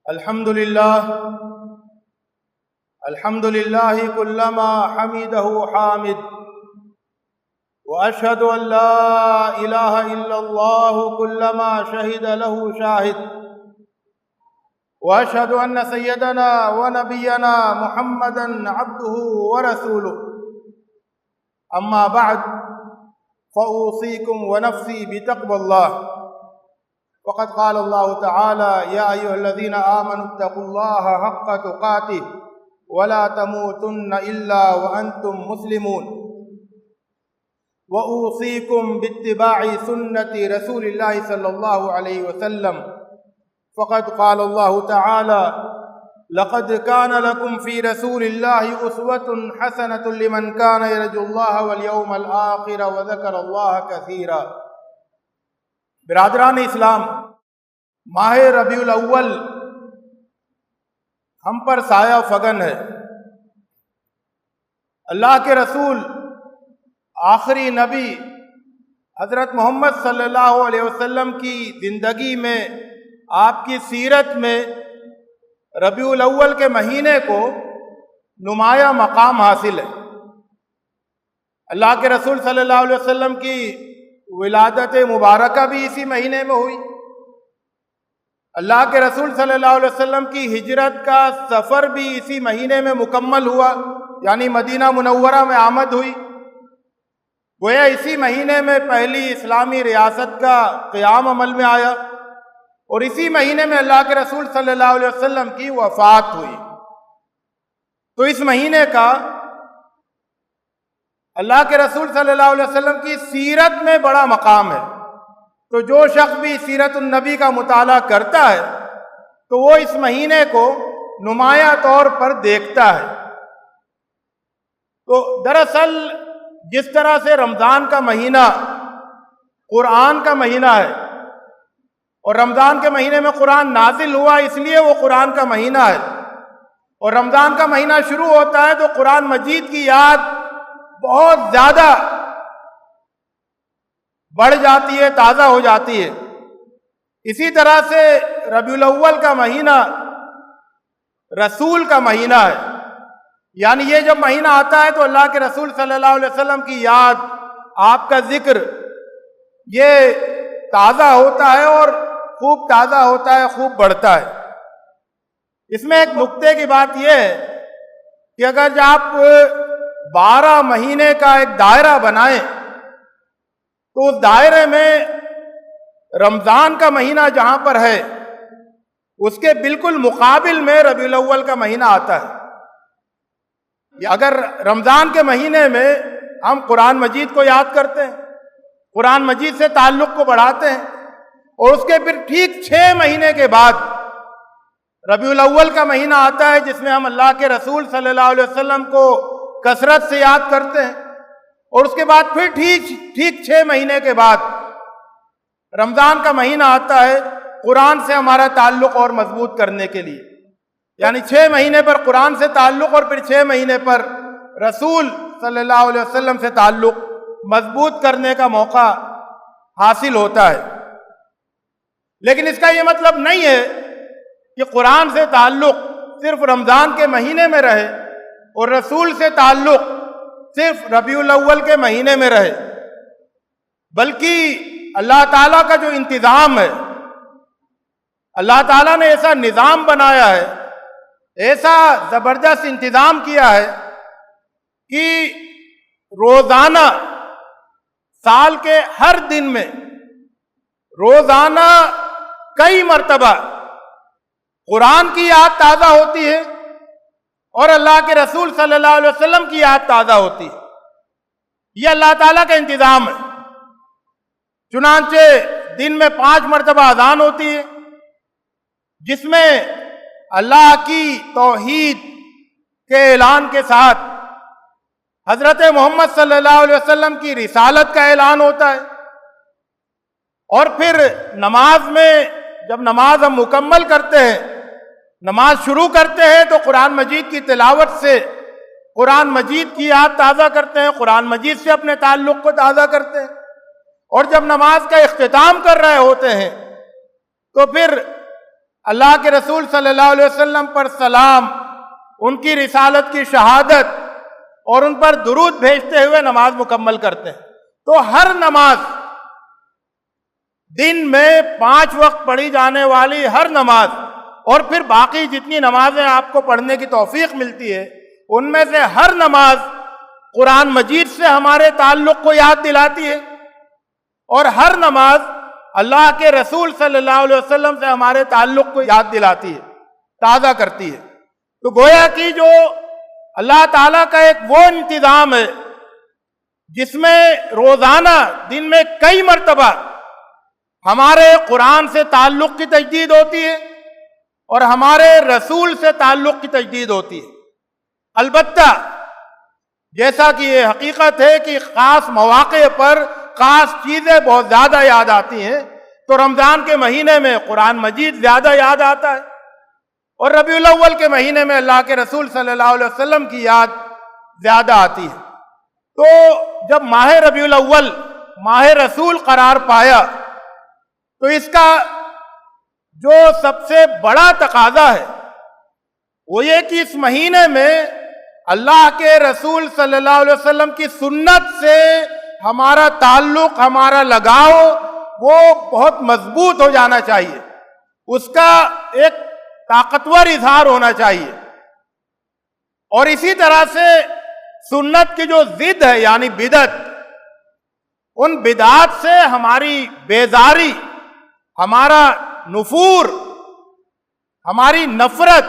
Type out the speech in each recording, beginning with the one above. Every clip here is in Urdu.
الحمد لله كلما حمده حامد وأشهد أن لا إله إلا الله كلما شهد له شاهد وأشهد أن سيدنا ونبينا محمدا عبده ورسوله أما بعد فأوصيكم ونفسي بتقوى الله وقد قال الله تعالى يا أيها الذين آمنوا اتقوا الله حق تقاته ولا تموتن إلا وأنتم مسلمون وأوصيكم باتباع سنة رسول الله صلى الله عليه وسلم فقد قال الله تعالى لقد كان لكم في رسول الله أسوة حسنة لمن كان يرجو الله واليوم الآخر وذكر الله كثيرا۔ برادران اسلام، ماہ ربیع الاول ہم پر سایہ فگن ہے۔ اللہ کے رسول آخری نبی حضرت محمد صلی اللہ علیہ وسلم کی زندگی میں، آپ کی سیرت میں ربیع الاول کے مہینے کو نمایاں مقام حاصل ہے۔ اللہ کے رسول صلی اللہ علیہ وسلم کی ولادت مبارکہ بھی اسی مہینے میں ہوئی۔ اللہ کے رسول صلی اللہ علیہ وسلم کی ہجرت کا سفر بھی اسی مہینے میں مکمل ہوا، یعنی مدینہ منورہ میں آمد ہوئی۔ گویا اسی مہینے میں پہلی اسلامی ریاست کا قیام عمل میں آیا، اور اسی مہینے میں اللہ کے رسول صلی اللہ علیہ وسلم کی وفات ہوئی۔ تو اس مہینے کا اللہ کے رسول صلی اللہ علیہ وسلم کی سیرت میں بڑا مقام ہے۔ تو جو شخص بھی سیرت النبی کا مطالعہ کرتا ہے تو وہ اس مہینے کو نمایاں طور پر دیکھتا ہے۔ تو دراصل جس طرح سے رمضان کا مہینہ قرآن کا مہینہ ہے، اور رمضان کے مہینے میں قرآن نازل ہوا اس لیے وہ قرآن کا مہینہ ہے، اور رمضان کا مہینہ شروع ہوتا ہے تو قرآن مجید کی یاد بہت زیادہ بڑھ جاتی ہے، تازہ ہو جاتی ہے۔ اسی طرح سے ربیع الاول کا مہینہ رسول کا مہینہ ہے، یعنی یہ جب مہینہ آتا ہے تو اللہ کے رسول صلی اللہ علیہ وسلم کی یاد، آپ کا ذکر یہ تازہ ہوتا ہے، اور خوب تازہ ہوتا ہے، خوب بڑھتا ہے۔ اس میں ایک نکتے کی بات یہ ہے کہ اگر آپ 12 مہینے کا ایک دائرہ بنائیں تو اس دائرے میں رمضان کا مہینہ جہاں پر ہے اس کے بالکل مقابل میں ربیع الاول کا مہینہ آتا ہے۔ اگر رمضان کے مہینے میں ہم قرآن مجید کو یاد کرتے ہیں، قرآن مجید سے تعلق کو بڑھاتے ہیں، اور اس کے پھر ٹھیک 6 مہینے کے بعد ربیع الاول کا مہینہ آتا ہے جس میں ہم اللہ کے رسول صلی اللہ علیہ وسلم کو کثرت سے یاد کرتے ہیں، اور اس کے بعد پھر ٹھیک 6 مہینے کے بعد رمضان کا مہینہ آتا ہے قرآن سے ہمارا تعلق اور مضبوط کرنے کے لیے، یعنی 6 مہینے پر قرآن سے تعلق، اور پھر 6 مہینے پر رسول صلی اللہ علیہ وسلم سے تعلق مضبوط کرنے کا موقع حاصل ہوتا ہے۔ لیکن اس کا یہ مطلب نہیں ہے کہ قرآن سے تعلق صرف رمضان کے مہینے میں رہے اور رسول سے تعلق صرف ربیع الاول کے مہینے میں رہے، بلکہ اللہ تعالیٰ کا جو انتظام ہے، اللہ تعالیٰ نے ایسا نظام بنایا ہے، ایسا زبردست انتظام کیا ہے کہ روزانہ سال کے ہر دن میں روزانہ کئی مرتبہ قرآن کی یاد تازہ ہوتی ہے اور اللہ کے رسول صلی اللہ علیہ وسلم کی یاد تازہ ہوتی ہے۔ یہ اللہ تعالیٰ کا انتظام ہے۔ چنانچہ دن میں 5 مرتبہ اذان ہوتی ہے جس میں اللہ کی توحید کے اعلان کے ساتھ حضرت محمد صلی اللہ علیہ وسلم کی رسالت کا اعلان ہوتا ہے، اور پھر نماز میں جب نماز ہم مکمل کرتے ہیں، نماز شروع کرتے ہیں تو قرآن مجید کی تلاوت سے قرآن مجید کی یاد تازہ کرتے ہیں، قرآن مجید سے اپنے تعلق کو تازہ کرتے ہیں، اور جب نماز کا اختتام کر رہے ہوتے ہیں تو پھر اللہ کے رسول صلی اللہ علیہ وسلم پر سلام، ان کی رسالت کی شہادت اور ان پر درود بھیجتے ہوئے نماز مکمل کرتے ہیں۔ تو ہر نماز، دن میں 5 وقت پڑھی جانے والی ہر نماز اور پھر باقی جتنی نمازیں آپ کو پڑھنے کی توفیق ملتی ہے، ان میں سے ہر نماز قرآن مجید سے ہمارے تعلق کو یاد دلاتی ہے، اور ہر نماز اللہ کے رسول صلی اللہ علیہ وسلم سے ہمارے تعلق کو یاد دلاتی ہے، تازہ کرتی ہے۔ تو گویا کہ جو اللہ تعالیٰ کا ایک وہ انتظام ہے جس میں روزانہ دن میں کئی مرتبہ ہمارے قرآن سے تعلق کی تجدید ہوتی ہے اور ہمارے رسول سے تعلق کی تجدید ہوتی ہے۔ البتہ جیسا کہ یہ حقیقت ہے کہ خاص مواقع پر خاص چیزیں بہت زیادہ یاد آتی ہیں، تو رمضان کے مہینے میں قرآن مجید زیادہ یاد آتا ہے، اور ربیع الاول کے مہینے میں اللہ کے رسول صلی اللہ علیہ وسلم کی یاد زیادہ آتی ہے۔ تو جب ماہ ربیع الاول ماہ رسول قرار پایا تو اس کا جو سب سے بڑا تقاضا ہے وہ یہ کہ اس مہینے میں اللہ کے رسول صلی اللہ علیہ وسلم کی سنت سے ہمارا تعلق، ہمارا لگاؤ وہ بہت مضبوط ہو جانا چاہیے، اس کا ایک طاقتور اظہار ہونا چاہیے۔ اور اسی طرح سے سنت کی جو ضد ہے یعنی بدعت، ان بدعات سے ہماری بیزاری، ہمارا نفور، ہماری نفرت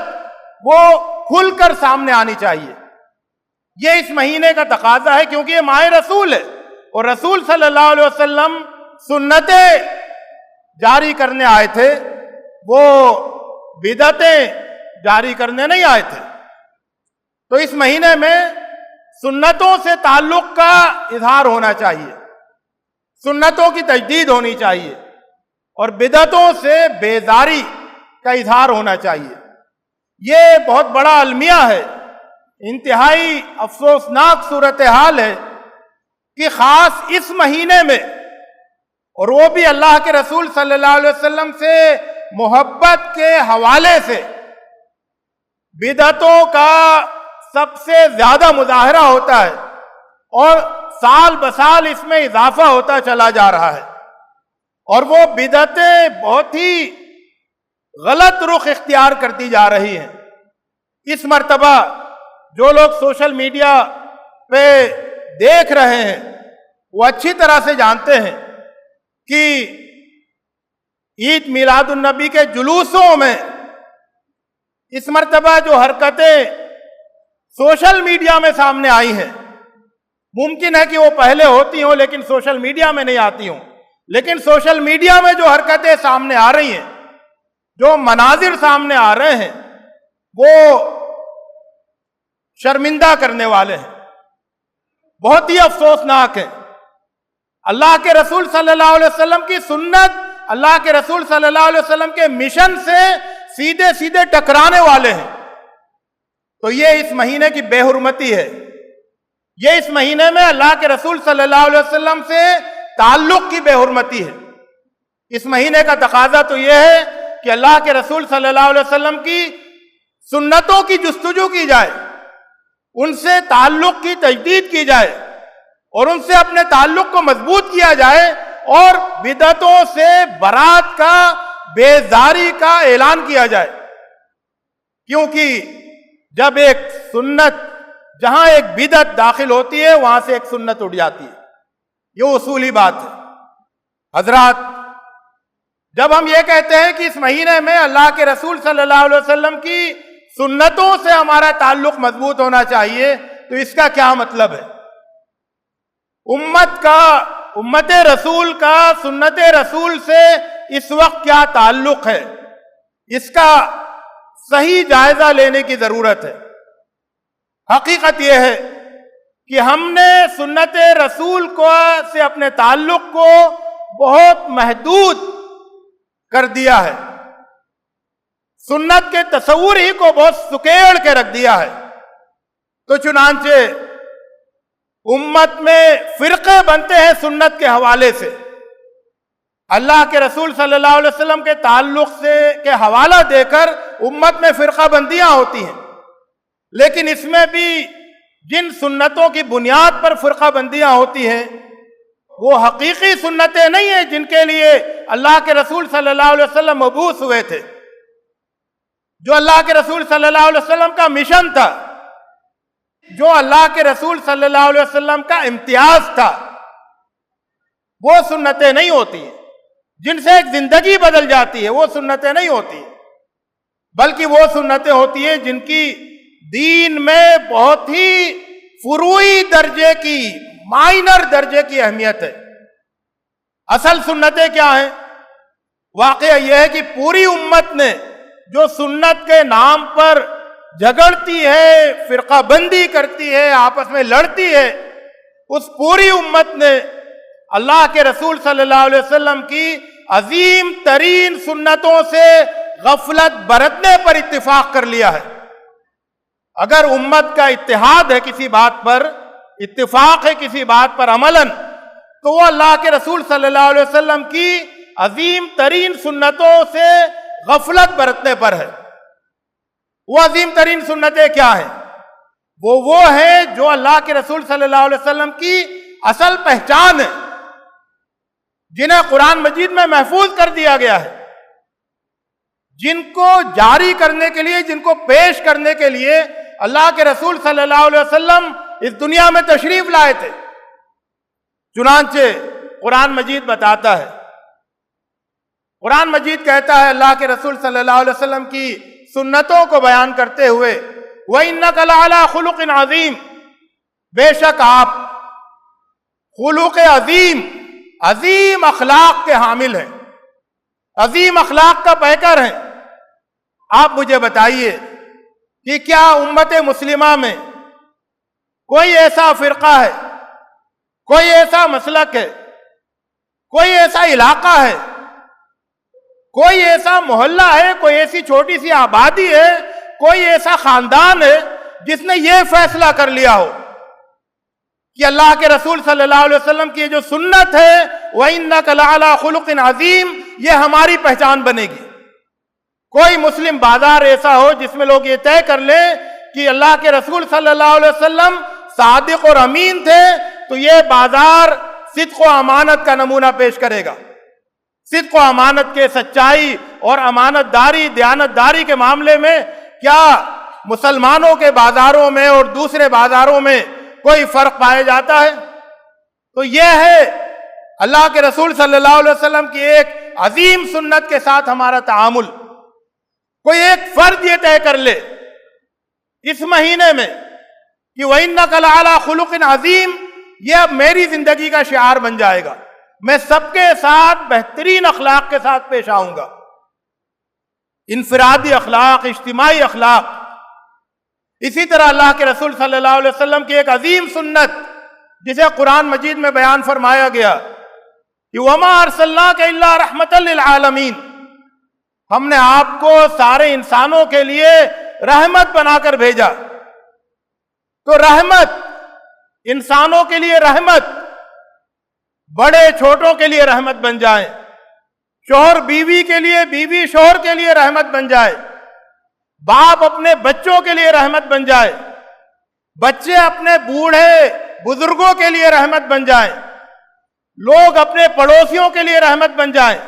وہ کھل کر سامنے آنی چاہیے۔ یہ اس مہینے کا تقاضا ہے، کیونکہ یہ ماہ رسول ہے اور رسول صلی اللہ علیہ وسلم سنتیں جاری کرنے آئے تھے، وہ بدعتیں جاری کرنے نہیں آئے تھے۔ تو اس مہینے میں سنتوں سے تعلق کا اظہار ہونا چاہیے، سنتوں کی تجدید ہونی چاہیے، اور بدعتوں سے بیزاری کا اظہار ہونا چاہیے۔ یہ بہت بڑا المیہ ہے، انتہائی افسوسناک صورتحال ہے کہ خاص اس مہینے میں، اور وہ بھی اللہ کے رسول صلی اللہ علیہ وسلم سے محبت کے حوالے سے، بدعتوں کا سب سے زیادہ مظاہرہ ہوتا ہے، اور سال بسال اس میں اضافہ ہوتا چلا جا رہا ہے، اور وہ بدعتیں بہت ہی غلط رخ اختیار کرتی جا رہی ہیں۔ اس مرتبہ جو لوگ سوشل میڈیا پہ دیکھ رہے ہیں وہ اچھی طرح سے جانتے ہیں کہ عید میلاد النبی کے جلوسوں میں اس مرتبہ جو حرکتیں سوشل میڈیا میں سامنے آئی ہیں، ممکن ہے کہ وہ پہلے ہوتی ہوں لیکن سوشل میڈیا میں نہیں آتی ہوں، لیکن سوشل میڈیا میں جو حرکتیں سامنے آ رہی ہیں، جو مناظر سامنے آ رہے ہیں، وہ شرمندہ کرنے والے ہیں، بہت ہی افسوسناک ہیں۔ اللہ کے رسول صلی اللہ علیہ وسلم کی سنت، اللہ کے رسول صلی اللہ علیہ وسلم کے مشن سے سیدھے سیدھے ٹکرانے والے ہیں۔ تو یہ اس مہینے کی بے حرمتی ہے، یہ اس مہینے میں اللہ کے رسول صلی اللہ علیہ وسلم سے تعلق کی بے حرمتی ہے۔ اس مہینے کا تقاضا تو یہ ہے کہ اللہ کے رسول صلی اللہ علیہ وسلم کی سنتوں کی جستجو کی جائے، ان سے تعلق کی تجدید کی جائے، اور ان سے اپنے تعلق کو مضبوط کیا جائے، اور بدعتوں سے برات کا، بیزاری کا اعلان کیا جائے۔ کیونکہ جب ایک سنت، جہاں ایک بدعت داخل ہوتی ہے وہاں سے ایک سنت اٹھ جاتی ہے، یہ اصولی بات ہے۔ حضرات، جب ہم یہ کہتے ہیں کہ اس مہینے میں اللہ کے رسول صلی اللہ علیہ وسلم کی سنتوں سے ہمارا تعلق مضبوط ہونا چاہیے، تو اس کا کیا مطلب ہے؟ امت رسول کا سنت رسول سے اس وقت کیا تعلق ہے، اس کا صحیح جائزہ لینے کی ضرورت ہے۔ حقیقت یہ ہے کہ ہم نے سنت رسول سے اپنے تعلق کو بہت محدود کر دیا ہے، سنت کے تصور ہی کو بہت سکیڑ کے رکھ دیا ہے۔ تو چنانچہ امت میں فرقے بنتے ہیں سنت کے حوالے سے، اللہ کے رسول صلی اللہ علیہ وسلم کے تعلق سے کے حوالہ دے کر امت میں فرقہ بندیاں ہوتی ہیں، لیکن اس میں بھی جن سنتوں کی بنیاد پر فرقہ بندیاں ہوتی ہیں وہ حقیقی سنتیں نہیں ہیں جن کے لیے اللہ کے رسول صلی اللہ علیہ وسلم مبعوث ہوئے تھے، جو اللہ کے رسول صلی اللہ علیہ وسلم کا مشن تھا، جو اللہ کے رسول صلی اللہ علیہ وسلم کا امتیاز تھا، وہ سنتیں نہیں ہوتی ہیں جن سے ایک زندگی بدل جاتی ہے، وہ سنتیں نہیں ہوتی ہیں، بلکہ وہ سنتیں ہوتی ہیں جن کی دین میں بہت ہی فروعی درجے کی، مائنر درجے کی اہمیت ہے۔ اصل سنتیں کیا ہیں؟ واقعہ یہ ہے کہ پوری امت نے جو سنت کے نام پر جھگڑتی ہے، فرقہ بندی کرتی ہے، آپس میں لڑتی ہے، اس پوری امت نے اللہ کے رسول صلی اللہ علیہ وسلم کی عظیم ترین سنتوں سے غفلت برتنے پر اتفاق کر لیا ہے۔ اگر امت کا اتحاد ہے کسی بات پر، اتفاق ہے کسی بات پر عملاً، تو وہ اللہ کے رسول صلی اللہ علیہ وسلم کی عظیم ترین سنتوں سے غفلت برتنے پر ہے۔ وہ عظیم ترین سنتیں کیا ہیں؟ وہ ہیں جو اللہ کے رسول صلی اللہ علیہ وسلم کی اصل پہچان ہے، جنہیں قرآن مجید میں محفوظ کر دیا گیا ہے، جن کو جاری کرنے کے لیے، جن کو پیش کرنے کے لیے اللہ کے رسول صلی اللہ علیہ وسلم اس دنیا میں تشریف لائے تھے۔ چنانچہ قرآن مجید بتاتا ہے، قرآن مجید کہتا ہے اللہ کے رسول صلی اللہ علیہ وسلم کی سنتوں کو بیان کرتے ہوئے، وَإِنَّكَ لَعَلَىٰ خُلُقٍ عَظِيمٍ، بے شک آپ خلق عظیم، عظیم اخلاق کے حامل ہیں، عظیم اخلاق کا پیکر ہیں۔ آپ مجھے بتائیے کہ کیا امت مسلمہ میں کوئی ایسا فرقہ ہے، کوئی ایسا مسلک ہے، کوئی ایسا علاقہ ہے، کوئی ایسا محلہ ہے، کوئی ایسی چھوٹی سی آبادی ہے، کوئی ایسا خاندان ہے جس نے یہ فیصلہ کر لیا ہو کہ اللہ کے رسول صلی اللہ علیہ وسلم کی جو سنت ہے وَإِنَّكَ لَعَلَىٰ خُلُقٍ عَظِيمٍ، یہ ہماری پہچان بنے گی؟ کوئی مسلم بازار ایسا ہو جس میں لوگ یہ طے کر لیں کہ اللہ کے رسول صلی اللہ علیہ وسلم صادق اور امین تھے، تو یہ بازار صدق و امانت کا نمونہ پیش کرے گا۔ صدق و امانت کے، سچائی اور امانت داری، دیانت داری کے معاملے میں کیا مسلمانوں کے بازاروں میں اور دوسرے بازاروں میں کوئی فرق پایا جاتا ہے؟ تو یہ ہے اللہ کے رسول صلی اللہ علیہ وسلم کی ایک عظیم سنت کے ساتھ ہمارا تعامل۔ کوئی ایک فرد یہ طے کر لے اس مہینے میں کہ وَإِنَّكَ لَعَلَىٰ خُلُقٍ عَظِيمٍ، یہ اب میری زندگی کا شعار بن جائے گا، میں سب کے ساتھ بہترین اخلاق کے ساتھ پیش آؤں گا۔ انفرادی اخلاق، اجتماعی اخلاق۔ اسی طرح اللہ کے رسول صلی اللہ علیہ وسلم کی ایک عظیم سنت جسے قرآن مجید میں بیان فرمایا گیا کہ وَمَا أَرْسَلْنَاكَ إِلَّا رَحْمَةً لِلْعَالَمِينَ، ہم نے آپ کو سارے انسانوں کے لیے رحمت بنا کر بھیجا۔ تو رحمت، انسانوں کے لیے رحمت، بڑے چھوٹوں کے لیے رحمت بن جائے، شوہر بیوی کے لیے، بیوی شوہر کے لیے رحمت بن جائے، باپ اپنے بچوں کے لیے رحمت بن جائے، بچے اپنے بوڑھے بزرگوں کے لیے رحمت بن جائیں، لوگ اپنے پڑوسیوں کے لیے رحمت بن جائیں،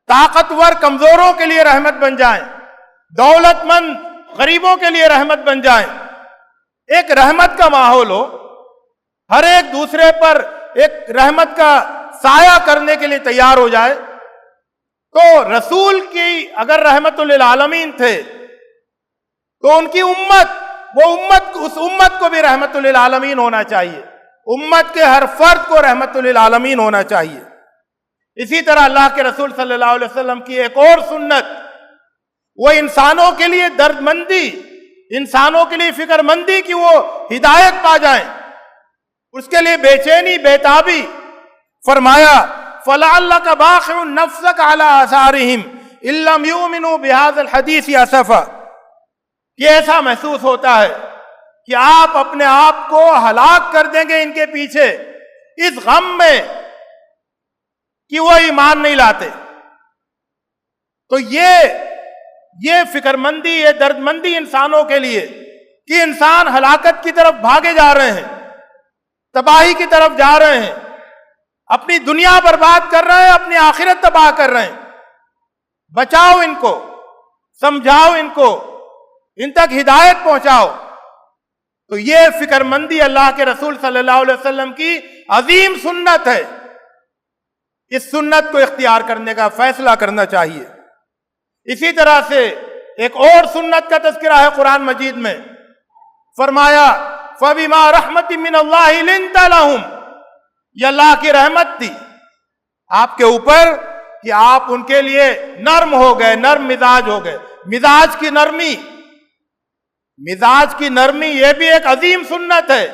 طاقتور کمزوروں کے لیے رحمت بن جائیں، دولت مند غریبوں کے لیے رحمت بن جائیں۔ ایک رحمت کا ماحول ہو، ہر ایک دوسرے پر ایک رحمت کا سایہ کرنے کے لیے تیار ہو جائے۔ تو رسول کی اگر رحمت للعالمین تھے تو ان کی امت، وہ امت، اس امت کو بھی رحمت للعالمین ہونا چاہیے، امت کے ہر فرد کو رحمت للعالمین ہونا چاہیے۔ اسی طرح اللہ کے رسول صلی اللہ علیہ وسلم کی ایک اور سنت، وہ انسانوں کے لیے درد مندی، انسانوں کے لیے فکر مندی کہ وہ ہدایت پا جائیں، اس کے لیے بے چینی، بےتابی۔ فرمایا فَلَعَلَّكَ بَاخِعٌ نَفْسَكَ عَلَىٰ آثَارِهِمْ إِن لَّمْ يُؤْمِنُوا بِهَٰذَا الْحَدِيثِ أَسَفًا، کہ ایسا محسوس ہوتا ہے کہ آپ اپنے آپ کو ہلاک کر دیں گے ان کے پیچھے، اس غم میں کہ وہ ایمان نہیں لاتے۔ تو یہ فکر مندی، یہ درد مندی انسانوں کے لیے کہ انسان ہلاکت کی طرف بھاگے جا رہے ہیں، تباہی کی طرف جا رہے ہیں، اپنی دنیا برباد کر رہے ہیں، اپنی آخرت تباہ کر رہے ہیں۔ بچاؤ ان کو، سمجھاؤ ان کو، ان تک ہدایت پہنچاؤ۔ تو یہ فکر مندی اللہ کے رسول صلی اللہ علیہ وسلم کی عظیم سنت ہے۔ اس سنت کو اختیار کرنے کا فیصلہ کرنا چاہیے۔ اسی طرح سے ایک اور سنت کا تذکرہ ہے قرآن مجید میں، فرمایا فَبِمَا رَحْمَةٍ مِّنَ اللَّهِ لِنْتَ لَهُمْ، یہ اللہ کی رحمت تھی آپ کے اوپر کہ آپ ان کے لیے نرم ہو گئے، نرم مزاج ہو گئے۔ مزاج کی نرمی یہ بھی ایک عظیم سنت ہے۔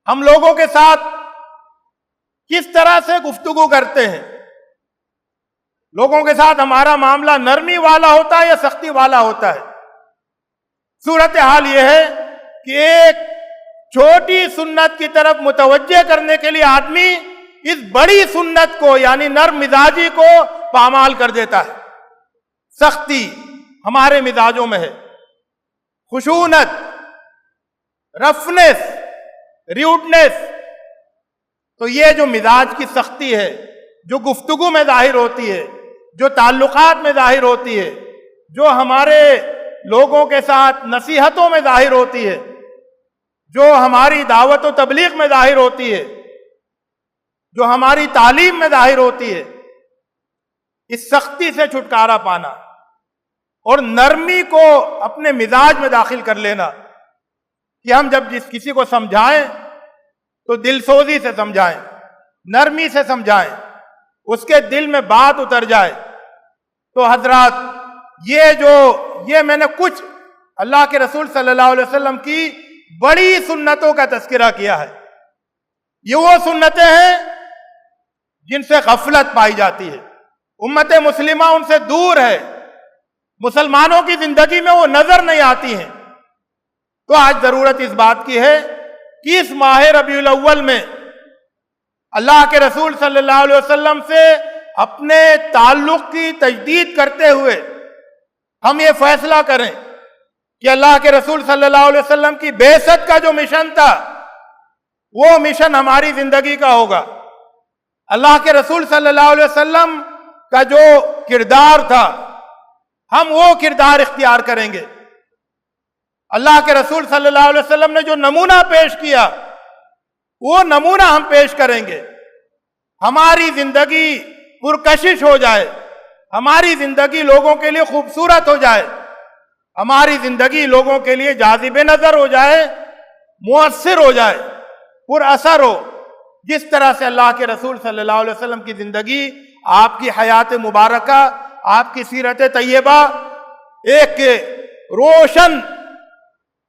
ہم لوگوں کے ساتھ کس طرح سے گفتگو کرتے ہیں، لوگوں کے ساتھ ہمارا معاملہ نرمی والا ہوتا ہے یا سختی والا ہوتا ہے؟ صورتحال یہ ہے کہ ایک چھوٹی سنت کی طرف متوجہ کرنے کے لیے آدمی اس بڑی سنت کو یعنی نرم مزاجی کو پامال کر دیتا ہے۔ سختی ہمارے مزاجوں میں ہے، خشونت، رفنس، ریوڈنس۔ تو یہ جو مزاج کی سختی ہے، جو گفتگو میں ظاہر ہوتی ہے، جو تعلقات میں ظاہر ہوتی ہے، جو ہمارے لوگوں کے ساتھ نصیحتوں میں ظاہر ہوتی ہے، جو ہماری دعوت و تبلیغ میں ظاہر ہوتی ہے، جو ہماری تعلیم میں ظاہر ہوتی ہے، اس سختی سے چھٹکارا پانا اور نرمی کو اپنے مزاج میں داخل کر لینا کہ ہم جب کسی کو سمجھائیں تو دل سوزی سے سمجھائیں، نرمی سے سمجھائیں، اس کے دل میں بات اتر جائے۔ تو حضرات یہ میں نے کچھ اللہ کے رسول صلی اللہ علیہ وسلم کی بڑی سنتوں کا تذکرہ کیا ہے۔ یہ وہ سنتیں ہیں جن سے غفلت پائی جاتی ہے، امت مسلمہ ان سے دور ہے، مسلمانوں کی زندگی میں وہ نظر نہیں آتی ہیں۔ تو آج ضرورت اس بات کی ہے کہ اس ماہ ربیع الاول میں اللہ کے رسول صلی اللہ علیہ وسلم سے اپنے تعلق کی تجدید کرتے ہوئے ہم یہ فیصلہ کریں کہ اللہ کے رسول صلی اللہ علیہ وسلم کی بعثت کا جو مشن تھا وہ مشن ہماری زندگی کا ہوگا۔ اللہ کے رسول صلی اللہ علیہ وسلم کا جو کردار تھا ہم وہ کردار اختیار کریں گے۔ اللہ کے رسول صلی اللہ علیہ وسلم نے جو نمونہ پیش کیا وہ نمونہ ہم پیش کریں گے۔ ہماری زندگی پرکشش ہو جائے، ہماری زندگی لوگوں کے لیے خوبصورت ہو جائے، ہماری زندگی لوگوں کے لیے جاذب نظر ہو جائے، مؤثر ہو جائے، پر اثر ہو، جس طرح سے اللہ کے رسول صلی اللہ علیہ وسلم کی زندگی، آپ کی حیات مبارکہ، آپ کی سیرت طیبہ ایک روشن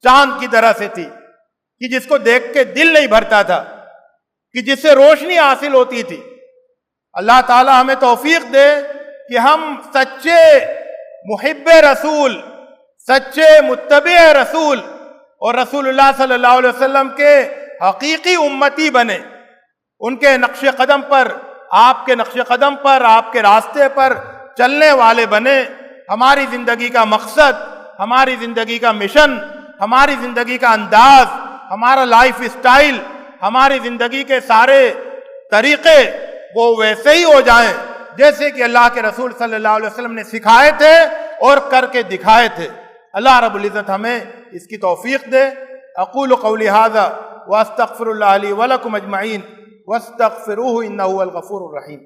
چاند کی طرح سے تھی کہ جس کو دیکھ کے دل نہیں بھرتا تھا، کہ جس سے روشنی حاصل ہوتی تھی۔ اللہ تعالی ہمیں توفیق دے کہ ہم سچے محب رسول، سچے متبع رسول اور رسول اللہ صلی اللہ علیہ وسلم کے حقیقی امتی بنے، ان کے نقش قدم پر، آپ کے نقش قدم پر، آپ کے راستے پر چلنے والے بنے۔ ہماری زندگی کا مقصد، ہماری زندگی کا مشن، ہماری زندگی کا انداز، ہمارا لائف اسٹائل، ہماری زندگی کے سارے طریقے وہ ویسے ہی ہو جائیں جیسے کہ اللہ کے رسول صلی اللہ علیہ وسلم نے سکھائے تھے اور کر کے دکھائے تھے۔ اللہ رب العزت ہمیں اس کی توفیق دے۔ اقول قولی ھذا واستغفر اللہ لی ولکم اجمعین واستغفروہ انہ هو الغفور الرحیم۔